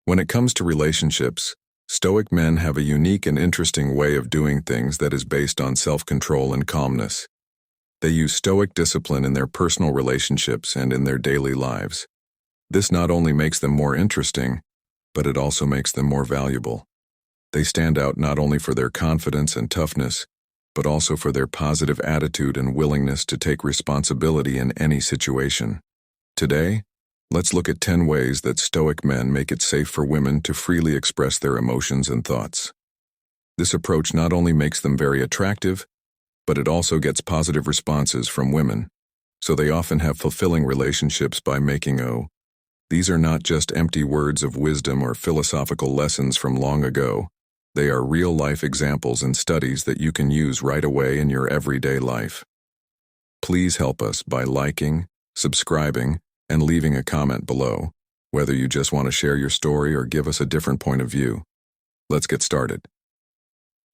When it comes to relationships, Stoic men have a unique and interesting way of doing things that is based on self-control and calmness. They use Stoic discipline in their personal relationships and in their daily lives. This not only makes them more interesting, but it also makes them more valuable. They stand out not only for their confidence and toughness, but also for their positive attitude and willingness to take responsibility in any situation. Today, let's look at 10 ways that Stoic men make it safe for women to freely express their emotions and thoughts. This approach not only makes them very attractive, but it also gets positive responses from women, so they often have fulfilling relationships by making these are not just empty words of wisdom or philosophical lessons from long ago. They are real-life examples and studies that you can use right away in your everyday life. Please help us by liking, subscribing, and leaving a comment below, whether you just want to share your story or give us a different point of view. Let's get started.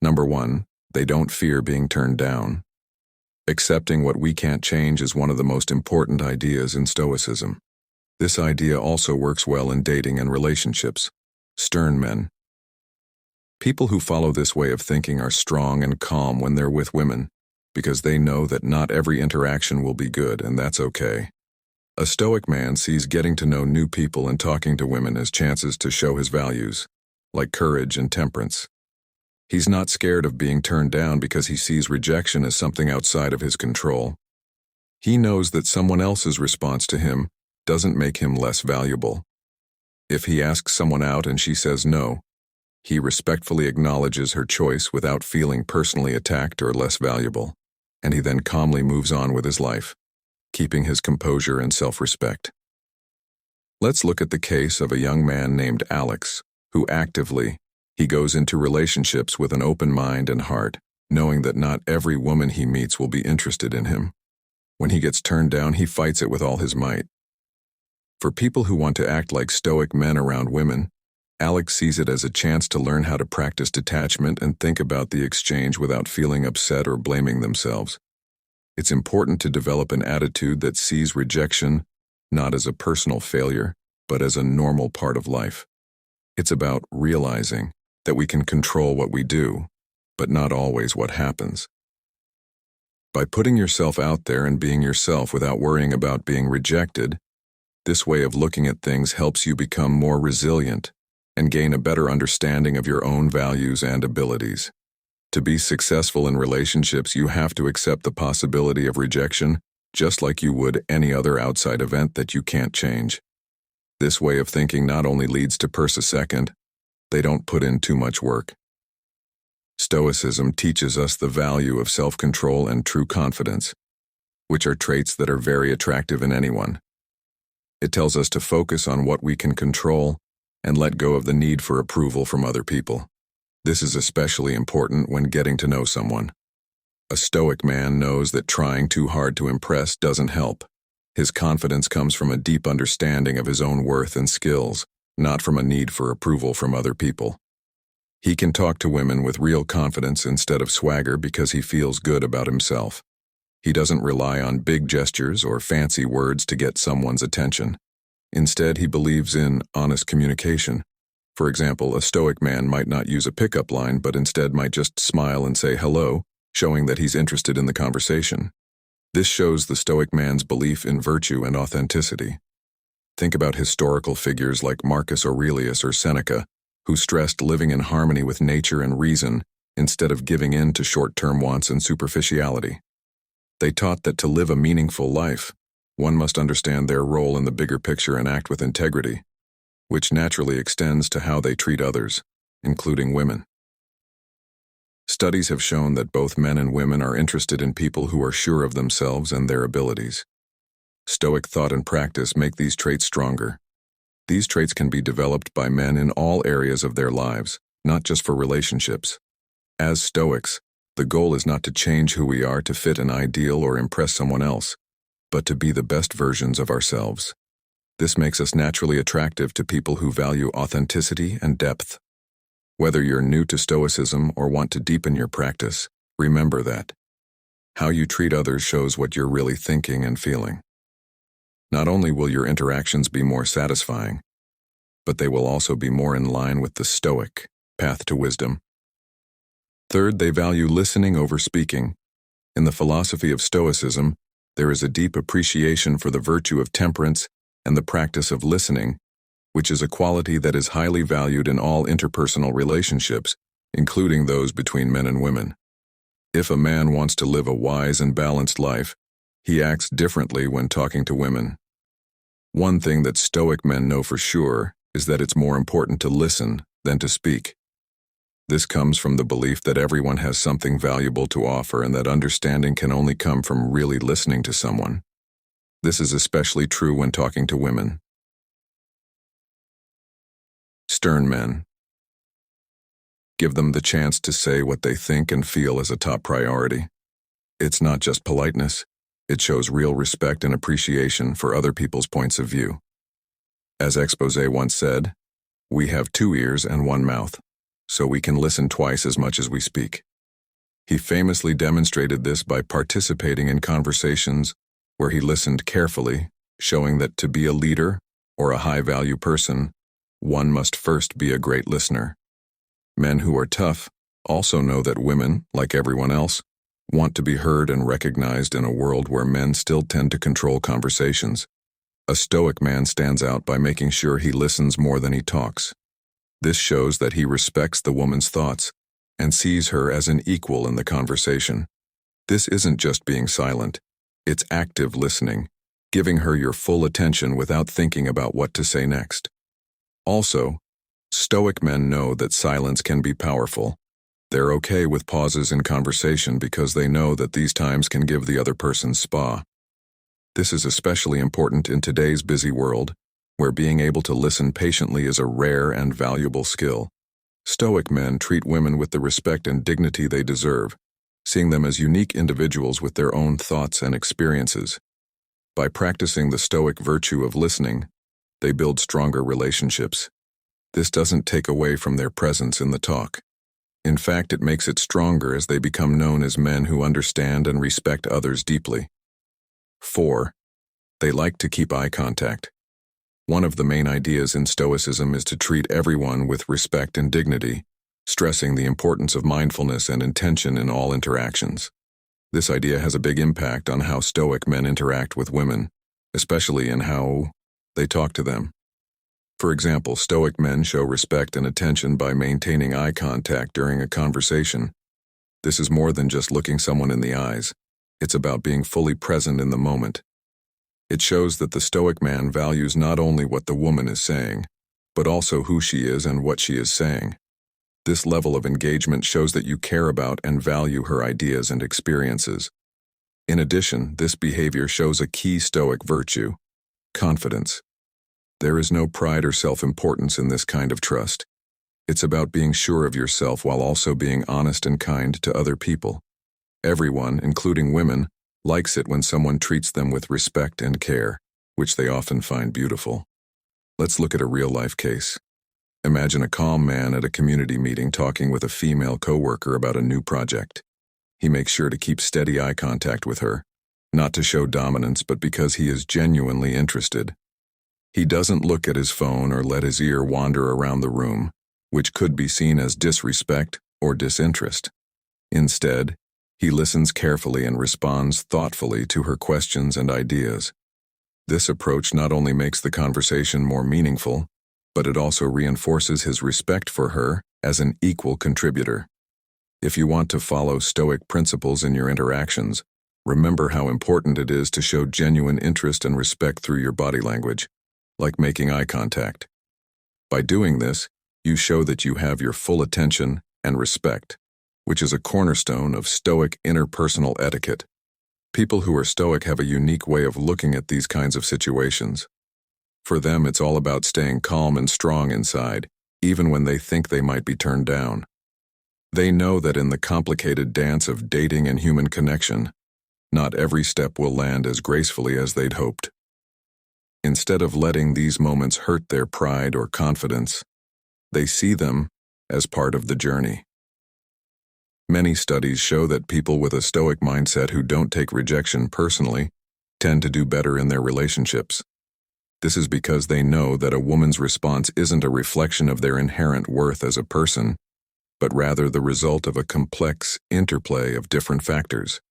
Number 1, they don't fear being turned down. Accepting what we can't change is one of the most important ideas in Stoicism. This idea also works well in dating and relationships. Stern men. People who follow this way of thinking are strong and calm when they're with women, because they know that not every interaction will be good, and that's okay. A Stoic man sees getting to know new people and talking to women as chances to show his values, like courage and temperance. He's not scared of being turned down because he sees rejection as something outside of his control. He knows that someone else's response to him doesn't make him less valuable. If he asks someone out and she says no, he respectfully acknowledges her choice without feeling personally attacked or less valuable, and he then calmly moves on with his life, keeping his composure and self-respect. Let's look at the case of a young man named Alex, who he goes into relationships with an open mind and heart, knowing that not every woman he meets will be interested in him. When he gets turned down, he fights it with all his might. For people who want to act like Stoic men around women, Alex sees it as a chance to learn how to practice detachment and think about the exchange without feeling upset or blaming themselves. It's important to develop an attitude that sees rejection not as a personal failure, but as a normal part of life. It's about realizing that we can control what we do, but not always what happens. By putting yourself out there and being yourself without worrying about being rejected, this way of looking at things helps you become more resilient and gain a better understanding of your own values and abilities. To be successful in relationships, you have to accept the possibility of rejection, just like you would any other outside event that you can't change. This way of thinking not only leads to they don't put in too much work. Stoicism teaches us the value of self-control and true confidence, which are traits that are very attractive in anyone. It tells us to focus on what we can control and let go of the need for approval from other people. This is especially important when getting to know someone. A Stoic man knows that trying too hard to impress doesn't help. His confidence comes from a deep understanding of his own worth and skills, not from a need for approval from other people. He can talk to women with real confidence instead of swagger because he feels good about himself. He doesn't rely on big gestures or fancy words to get someone's attention. Instead, he believes in honest communication. For example, a Stoic man might not use a pickup line, but instead might just smile and say hello, showing that he's interested in the conversation. This shows the Stoic man's belief in virtue and authenticity. Think about historical figures like Marcus Aurelius or Seneca, who stressed living in harmony with nature and reason instead of giving in to short-term wants and superficiality. They taught that to live a meaningful life, one must understand their role in the bigger picture and act with integrity, which naturally extends to how they treat others, including women. Studies have shown that both men and women are interested in people who are sure of themselves and their abilities. Stoic thought and practice make these traits stronger. These traits can be developed by men in all areas of their lives, not just for relationships. As Stoics, the goal is not to change who we are to fit an ideal or impress someone else, but to be the best versions of ourselves. This makes us naturally attractive to people who value authenticity and depth. Whether you're new to Stoicism or want to deepen your practice, remember that how you treat others shows what you're really thinking and feeling. Not only will your interactions be more satisfying, but they will also be more in line with the Stoic path to wisdom. Third, they value listening over speaking. In the philosophy of Stoicism, there is a deep appreciation for the virtue of temperance and the practice of listening, which is a quality that is highly valued in all interpersonal relationships, including those between men and women. If a man wants to live a wise and balanced life, he acts differently when talking to women. One thing that Stoic men know for sure is that it's more important to listen than to speak. This comes from the belief that everyone has something valuable to offer and that understanding can only come from really listening to someone. This is especially true when talking to women. Stern men. Give them the chance to say what they think and feel as a top priority. It's not just politeness, it shows real respect and appreciation for other people's points of view. As Expose once said, "We have 2 ears and 1 mouth, so we can listen twice as much as we speak." He famously demonstrated this by participating in conversations where he listened carefully, showing that to be a leader or a high-value person, one must first be a great listener. Men who are tough also know that women, like everyone else, want to be heard and recognized in a world where men still tend to control conversations. A Stoic man stands out by making sure he listens more than he talks. This shows that he respects the woman's thoughts and sees her as an equal in the conversation. This isn't just being silent, it's active listening, giving her your full attention without thinking about what to say next. Also, Stoic men know that silence can be powerful. They're okay with pauses in conversation because they know that these times can give the other person spa. This is especially important in today's busy world, where being able to listen patiently is a rare and valuable skill. Stoic men treat women with the respect and dignity they deserve, seeing them as unique individuals with their own thoughts and experiences. By practicing the Stoic virtue of listening, they build stronger relationships. This doesn't take away from their presence in the talk. In fact, it makes it stronger as they become known as men who understand and respect others deeply. 4. They like to keep eye contact. One of the main ideas in Stoicism is to treat everyone with respect and dignity, stressing the importance of mindfulness and intention in all interactions. This idea has a big impact on how Stoic men interact with women, especially in how they talk to them. For example, Stoic men show respect and attention by maintaining eye contact during a conversation. This is more than just looking someone in the eyes. It's about being fully present in the moment. It shows that the Stoic man values not only what the woman is saying, but also who she is and what she is saying. This level of engagement shows that you care about and value her ideas and experiences. In addition, this behavior shows a key Stoic virtue: confidence. There is no pride or self-importance in this kind of trust. It's about being sure of yourself while also being honest and kind to other people. Everyone, including women, likes it when someone treats them with respect and care, which they often find beautiful. Let's look at a real-life case. Imagine a calm man at a community meeting talking with a female coworker about a new project. He makes sure to keep steady eye contact with her, not to show dominance, but because he is genuinely interested. He doesn't look at his phone or let his ear wander around the room, which could be seen as disrespect or disinterest. Instead, he listens carefully and responds thoughtfully to her questions and ideas. This approach not only makes the conversation more meaningful, but it also reinforces his respect for her as an equal contributor. If you want to follow Stoic principles in your interactions, remember how important it is to show genuine interest and respect through your body language, like making eye contact. By doing this, you show that you have your full attention and respect, which is a cornerstone of Stoic interpersonal etiquette. People who are Stoic have a unique way of looking at these kinds of situations. For them, it's all about staying calm and strong inside, even when they think they might be turned down. They know that in the complicated dance of dating and human connection, not every step will land as gracefully as they'd hoped. Instead of letting these moments hurt their pride or confidence, they see them as part of the journey. Many studies show that people with a Stoic mindset who don't take rejection personally tend to do better in their relationships. This is because they know that a woman's response isn't a reflection of their inherent worth as a person, but rather the result of a complex interplay of different factors.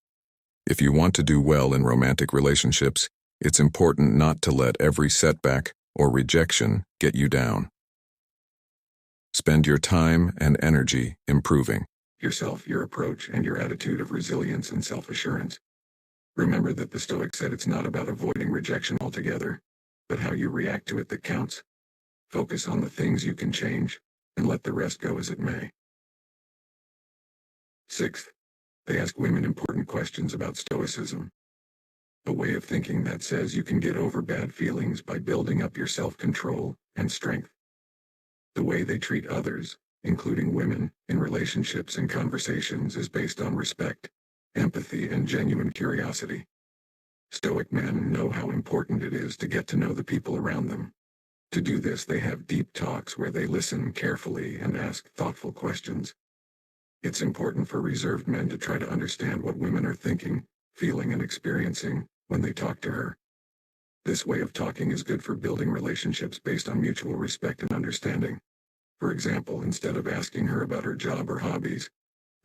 If you want to do well in romantic relationships, it's important not to let every setback or rejection get you down. Spend your time and energy improving yourself, your approach, and your attitude of resilience and self-assurance. Remember that the Stoics said it's not about avoiding rejection altogether, but how you react to it that counts. Focus on the things you can change, and let the rest go as it may. Sixth, they ask women important questions about Stoicism. A way of thinking that says you can get over bad feelings by building up your self-control and strength. The way they treat others, including women, in relationships and conversations is based on respect, empathy, and genuine curiosity. Stoic men know how important it is to get to know the people around them. To do this, they have deep talks where they listen carefully and ask thoughtful questions. It's important for reserved men to try to understand what women are thinking, feeling, and experiencing when they talk to her. This way of talking is good for building relationships based on mutual respect and understanding. For example, instead of asking her about her job or hobbies,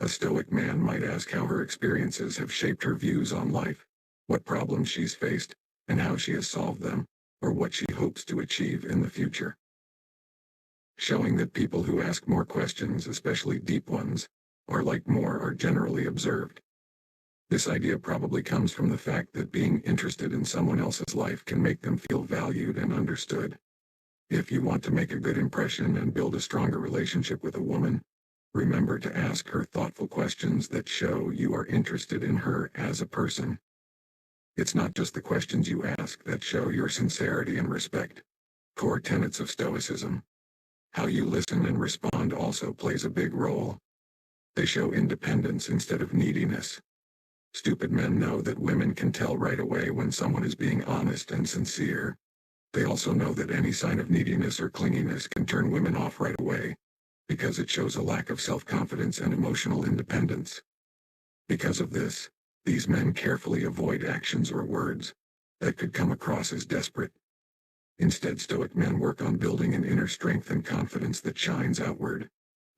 a Stoic man might ask how her experiences have shaped her views on life, what problems she's faced, and how she has solved them, or what she hopes to achieve in the future. Showing that people who ask more questions, especially deep ones, or like more, are generally observed. This idea probably comes from the fact that being interested in someone else's life can make them feel valued and understood. If you want to make a good impression and build a stronger relationship with a woman, remember to ask her thoughtful questions that show you are interested in her as a person. It's not just the questions you ask that show your sincerity and respect. Core tenets of Stoicism. How you listen and respond also plays a big role. They show independence instead of neediness. Stupid men know that women can tell right away when someone is being honest and sincere. They also know that any sign of neediness or clinginess can turn women off right away, because it shows a lack of self-confidence and emotional independence. Because of this, these men carefully avoid actions or words that could come across as desperate. Instead, Stoic men work on building an inner strength and confidence that shines outward.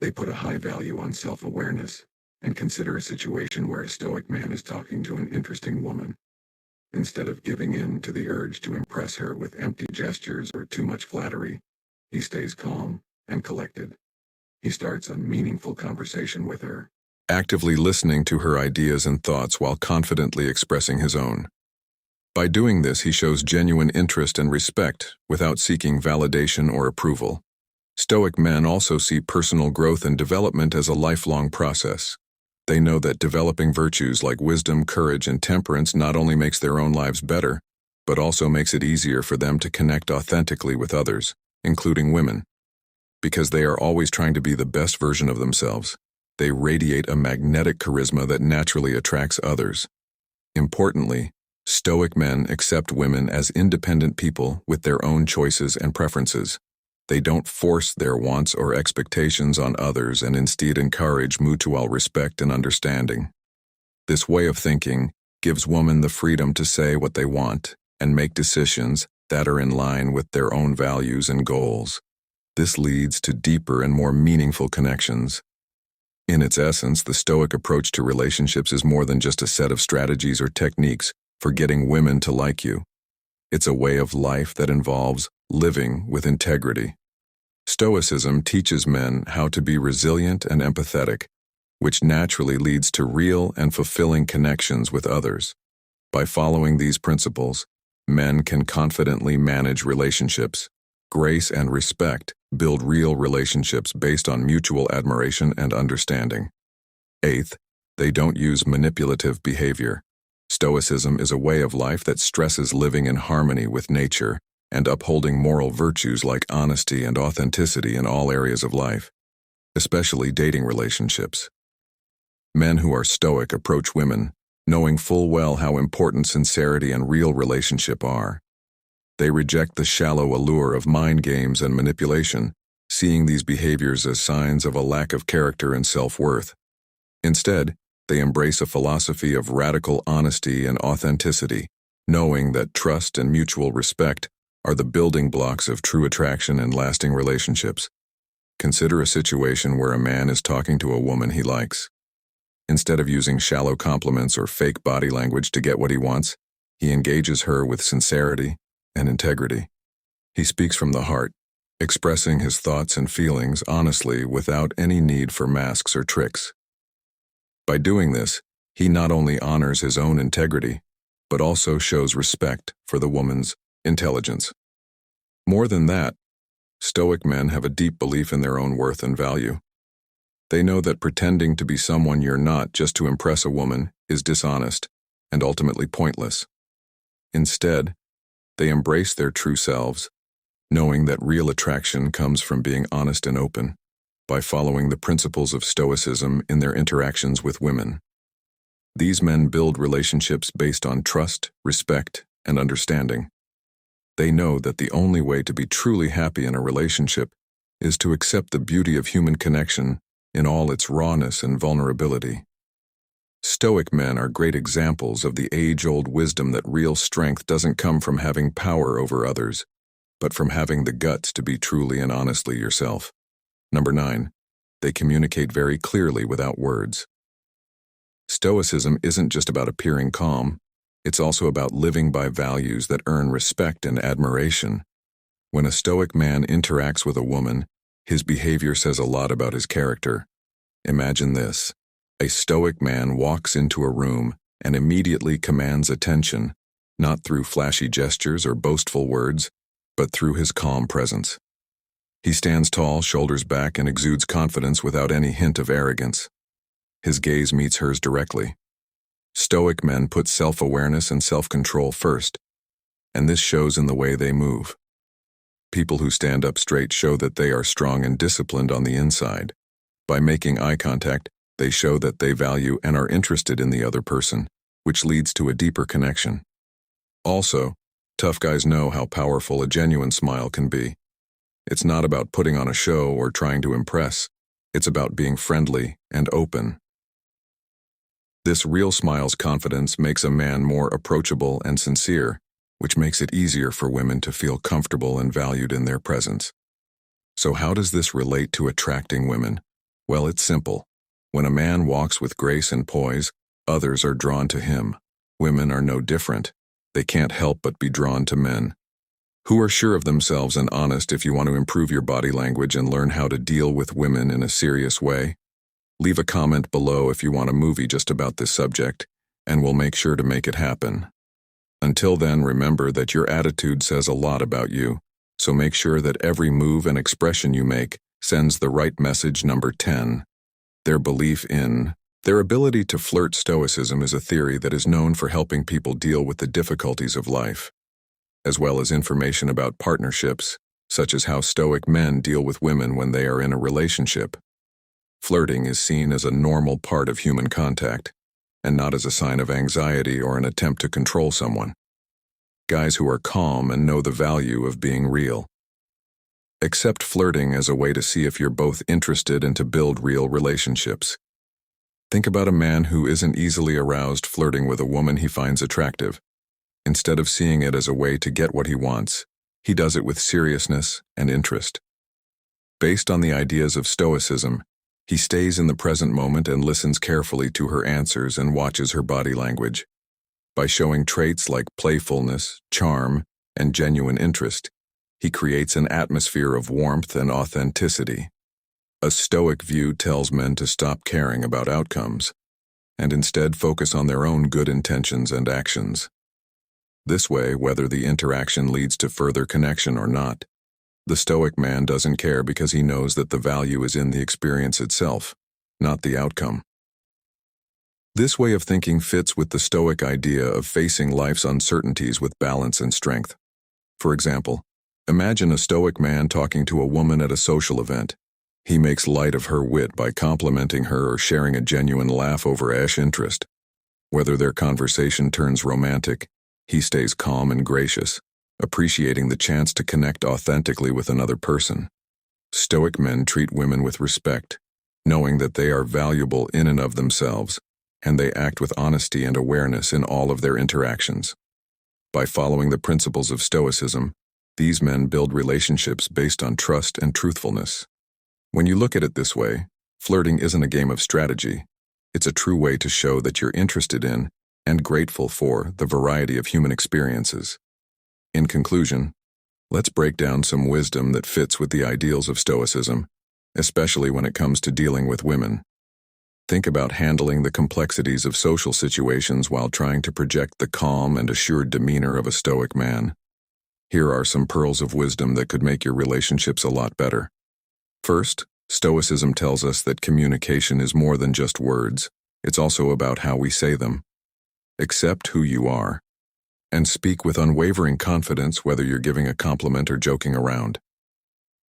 They put a high value on self-awareness, and consider a situation where a Stoic man is talking to an interesting woman. Instead of giving in to the urge to impress her with empty gestures or too much flattery, he stays calm and collected. He starts a meaningful conversation with her, actively listening to her ideas and thoughts while confidently expressing his own. By doing this, he shows genuine interest and respect without seeking validation or approval. Stoic men also see personal growth and development as a lifelong process. They know that developing virtues like wisdom, courage, and temperance not only makes their own lives better, but also makes it easier for them to connect authentically with others, including women. Because they are always trying to be the best version of themselves, they radiate a magnetic charisma that naturally attracts others. Importantly, Stoic men accept women as independent people with their own choices and preferences. They don't force their wants or expectations on others and instead encourage mutual respect and understanding. This way of thinking gives women the freedom to say what they want and make decisions that are in line with their own values and goals. This leads to deeper and more meaningful connections. In its essence, the Stoic approach to relationships is more than just a set of strategies or techniques for getting women to like you. It's a way of life that involves living with integrity. Stoicism teaches men how to be resilient and empathetic, which naturally leads to real and fulfilling connections with others. By following these principles, men can confidently manage relationships, grace and respect, build real relationships based on mutual admiration and understanding. Eighth, they don't use manipulative behavior. Stoicism is a way of life that stresses living in harmony with nature and upholding moral virtues like honesty and authenticity in all areas of life, especially dating relationships. Men who are Stoic approach women, knowing full well how important sincerity and real relationship are. They reject the shallow allure of mind games and manipulation, seeing these behaviors as signs of a lack of character and self-worth. Instead, they embrace a philosophy of radical honesty and authenticity, knowing that trust and mutual respect are the building blocks of true attraction and lasting relationships. Consider a situation where a man is talking to a woman he likes. Instead of using shallow compliments or fake body language to get what he wants, he engages her with sincerity and integrity. He speaks from the heart, expressing his thoughts and feelings honestly without any need for masks or tricks. By doing this, he not only honors his own integrity, but also shows respect for the woman's intelligence. More than that, Stoic men have a deep belief in their own worth and value. They know that pretending to be someone you're not just to impress a woman is dishonest and ultimately pointless. Instead, they embrace their true selves, knowing that real attraction comes from being honest and open, by following the principles of Stoicism in their interactions with women. These men build relationships based on trust, respect, and understanding. They know that the only way to be truly happy in a relationship is to accept the beauty of human connection in all its rawness and vulnerability. Stoic men are great examples of the age-old wisdom that real strength doesn't come from having power over others, but from having the guts to be truly and honestly yourself. Number 9, they communicate very clearly without words. Stoicism isn't just about appearing calm, it's also about living by values that earn respect and admiration. When a Stoic man interacts with a woman, his behavior says a lot about his character. Imagine this. A Stoic man walks into a room and immediately commands attention, not through flashy gestures or boastful words, but through his calm presence. He stands tall, shoulders back, and exudes confidence without any hint of arrogance. His gaze meets hers directly. Stoic men put self-awareness and self-control first, and this shows in the way they move. People who stand up straight show that they are strong and disciplined on the inside. By making eye contact, they show that they value and are interested in the other person, which leads to a deeper connection. Also, tough guys know how powerful a genuine smile can be. It's not about putting on a show or trying to impress. It's about being friendly and open. This real smile's confidence makes a man more approachable and sincere, which makes it easier for women to feel comfortable and valued in their presence. So how does this relate to attracting women? Well, it's simple. When a man walks with grace and poise, others are drawn to him. Women are no different. They can't help but be drawn to men who are sure of themselves and honest. If you want to improve your body language and learn how to deal with women in a serious way, leave a comment below if you want a movie just about this subject, and we'll make sure to make it happen. Until then, remember that your attitude says a lot about you, so make sure that every move and expression you make sends the right message. Number 10. Their belief in their ability to flirt. Stoicism is a theory that is known for helping people deal with the difficulties of life, as well as information about partnerships, such as how Stoic men deal with women when they are in a relationship. Flirting is seen as a normal part of human contact, and not as a sign of anxiety or an attempt to control someone. Guys who are calm and know the value of being real accept flirting as a way to see if you're both interested and to build real relationships. Think about a man who isn't easily aroused flirting with a woman he finds attractive. Instead of seeing it as a way to get what he wants, he does it with seriousness and interest. Based on the ideas of Stoicism, he stays in the present moment and listens carefully to her answers and watches her body language. By showing traits like playfulness, charm, and genuine interest, he creates an atmosphere of warmth and authenticity. A Stoic view tells men to stop caring about outcomes and instead focus on their own good intentions and actions. This way, whether the interaction leads to further connection or not, the Stoic man doesn't care because he knows that the value is in the experience itself, not the outcome. This way of thinking fits with the Stoic idea of facing life's uncertainties with balance and strength. For example, imagine a Stoic man talking to a woman at a social event. He makes light of her wit by complimenting her or sharing a genuine laugh over interest. Whether their conversation turns romantic, he stays calm and gracious, appreciating the chance to connect authentically with another person. Stoic men treat women with respect, knowing that they are valuable in and of themselves, and they act with honesty and awareness in all of their interactions. By following the principles of Stoicism, These men build relationships based on trust and truthfulness. When you look at it this way, flirting isn't a game of strategy. It's a true way to show that you're interested in and grateful for the variety of human experiences. In conclusion, let's break down some wisdom that fits with the ideals of Stoicism, especially when it comes to dealing with women. Think about handling the complexities of social situations while trying to project the calm and assured demeanor of a Stoic man. Here are some pearls of wisdom that could make your relationships a lot better. First, Stoicism tells us that communication is more than just words. It's also about how we say them. Accept who you are, and speak with unwavering confidence whether you're giving a compliment or joking around.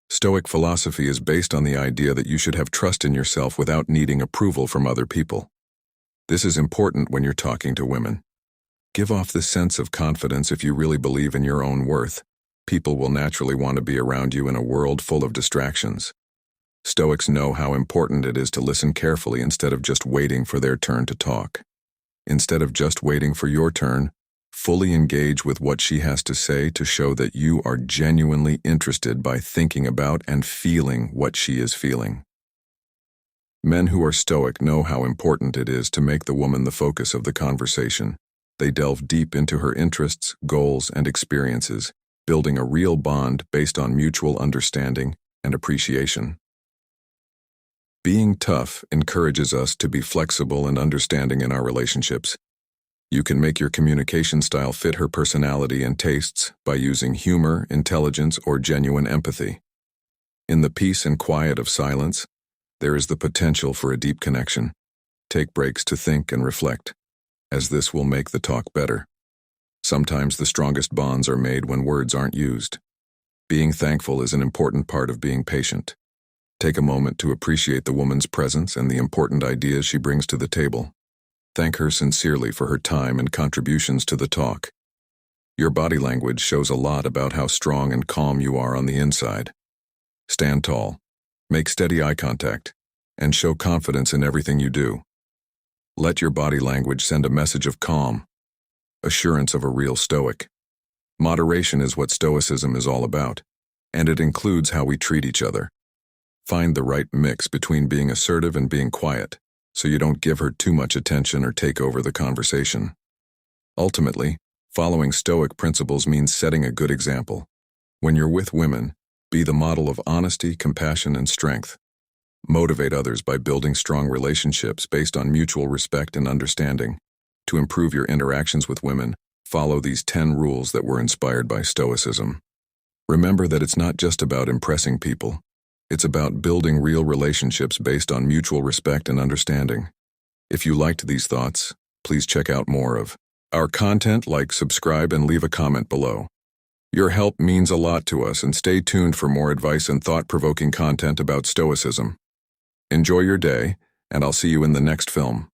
Stoic philosophy is based on the idea that you should have trust in yourself without needing approval from other people. This is important when you're talking to women. Give off this sense of confidence if you really believe in your own worth. People will naturally want to be around you in a world full of distractions. Stoics know how important it is to listen carefully instead of just waiting for their turn to talk. Instead of just waiting for your turn, fully engage with what she has to say to show that you are genuinely interested by thinking about and feeling what she is feeling. Men who are Stoic know how important it is to make the woman the focus of the conversation. They delve deep into her interests, goals, and experiences, building a real bond based on mutual understanding and appreciation. Being tough encourages us to be flexible and understanding in our relationships. You can make your communication style fit her personality and tastes by using humor, intelligence, or genuine empathy. In the peace and quiet of silence, there is the potential for a deep connection. Take breaks to think and reflect, as this will make the talk better. Sometimes the strongest bonds are made when words aren't used. Being thankful is an important part of being patient. Take a moment to appreciate the woman's presence and the important ideas she brings to the table. Thank her sincerely for her time and contributions to the talk. Your body language shows a lot about how strong and calm you are on the inside. Stand tall, make steady eye contact, and show confidence in everything you do. Let your body language send a message of calm, assurance of a real Stoic. Moderation is what Stoicism is all about, and it includes how we treat each other. Find the right mix between being assertive and being quiet, so you don't give her too much attention or take over the conversation. Ultimately, following Stoic principles means setting a good example. When you're with women, be the model of honesty, compassion, and strength. Motivate others by building strong relationships based on mutual respect and understanding. To improve your interactions with women, follow these 10 rules that were inspired by Stoicism. Remember that it's not just about impressing people. It's about building real relationships based on mutual respect and understanding. If you liked these thoughts, please check out more of our content, like, subscribe, and leave a comment below. Your help means a lot to us, and stay tuned for more advice and thought-provoking content about Stoicism. Enjoy your day, and I'll see you in the next film.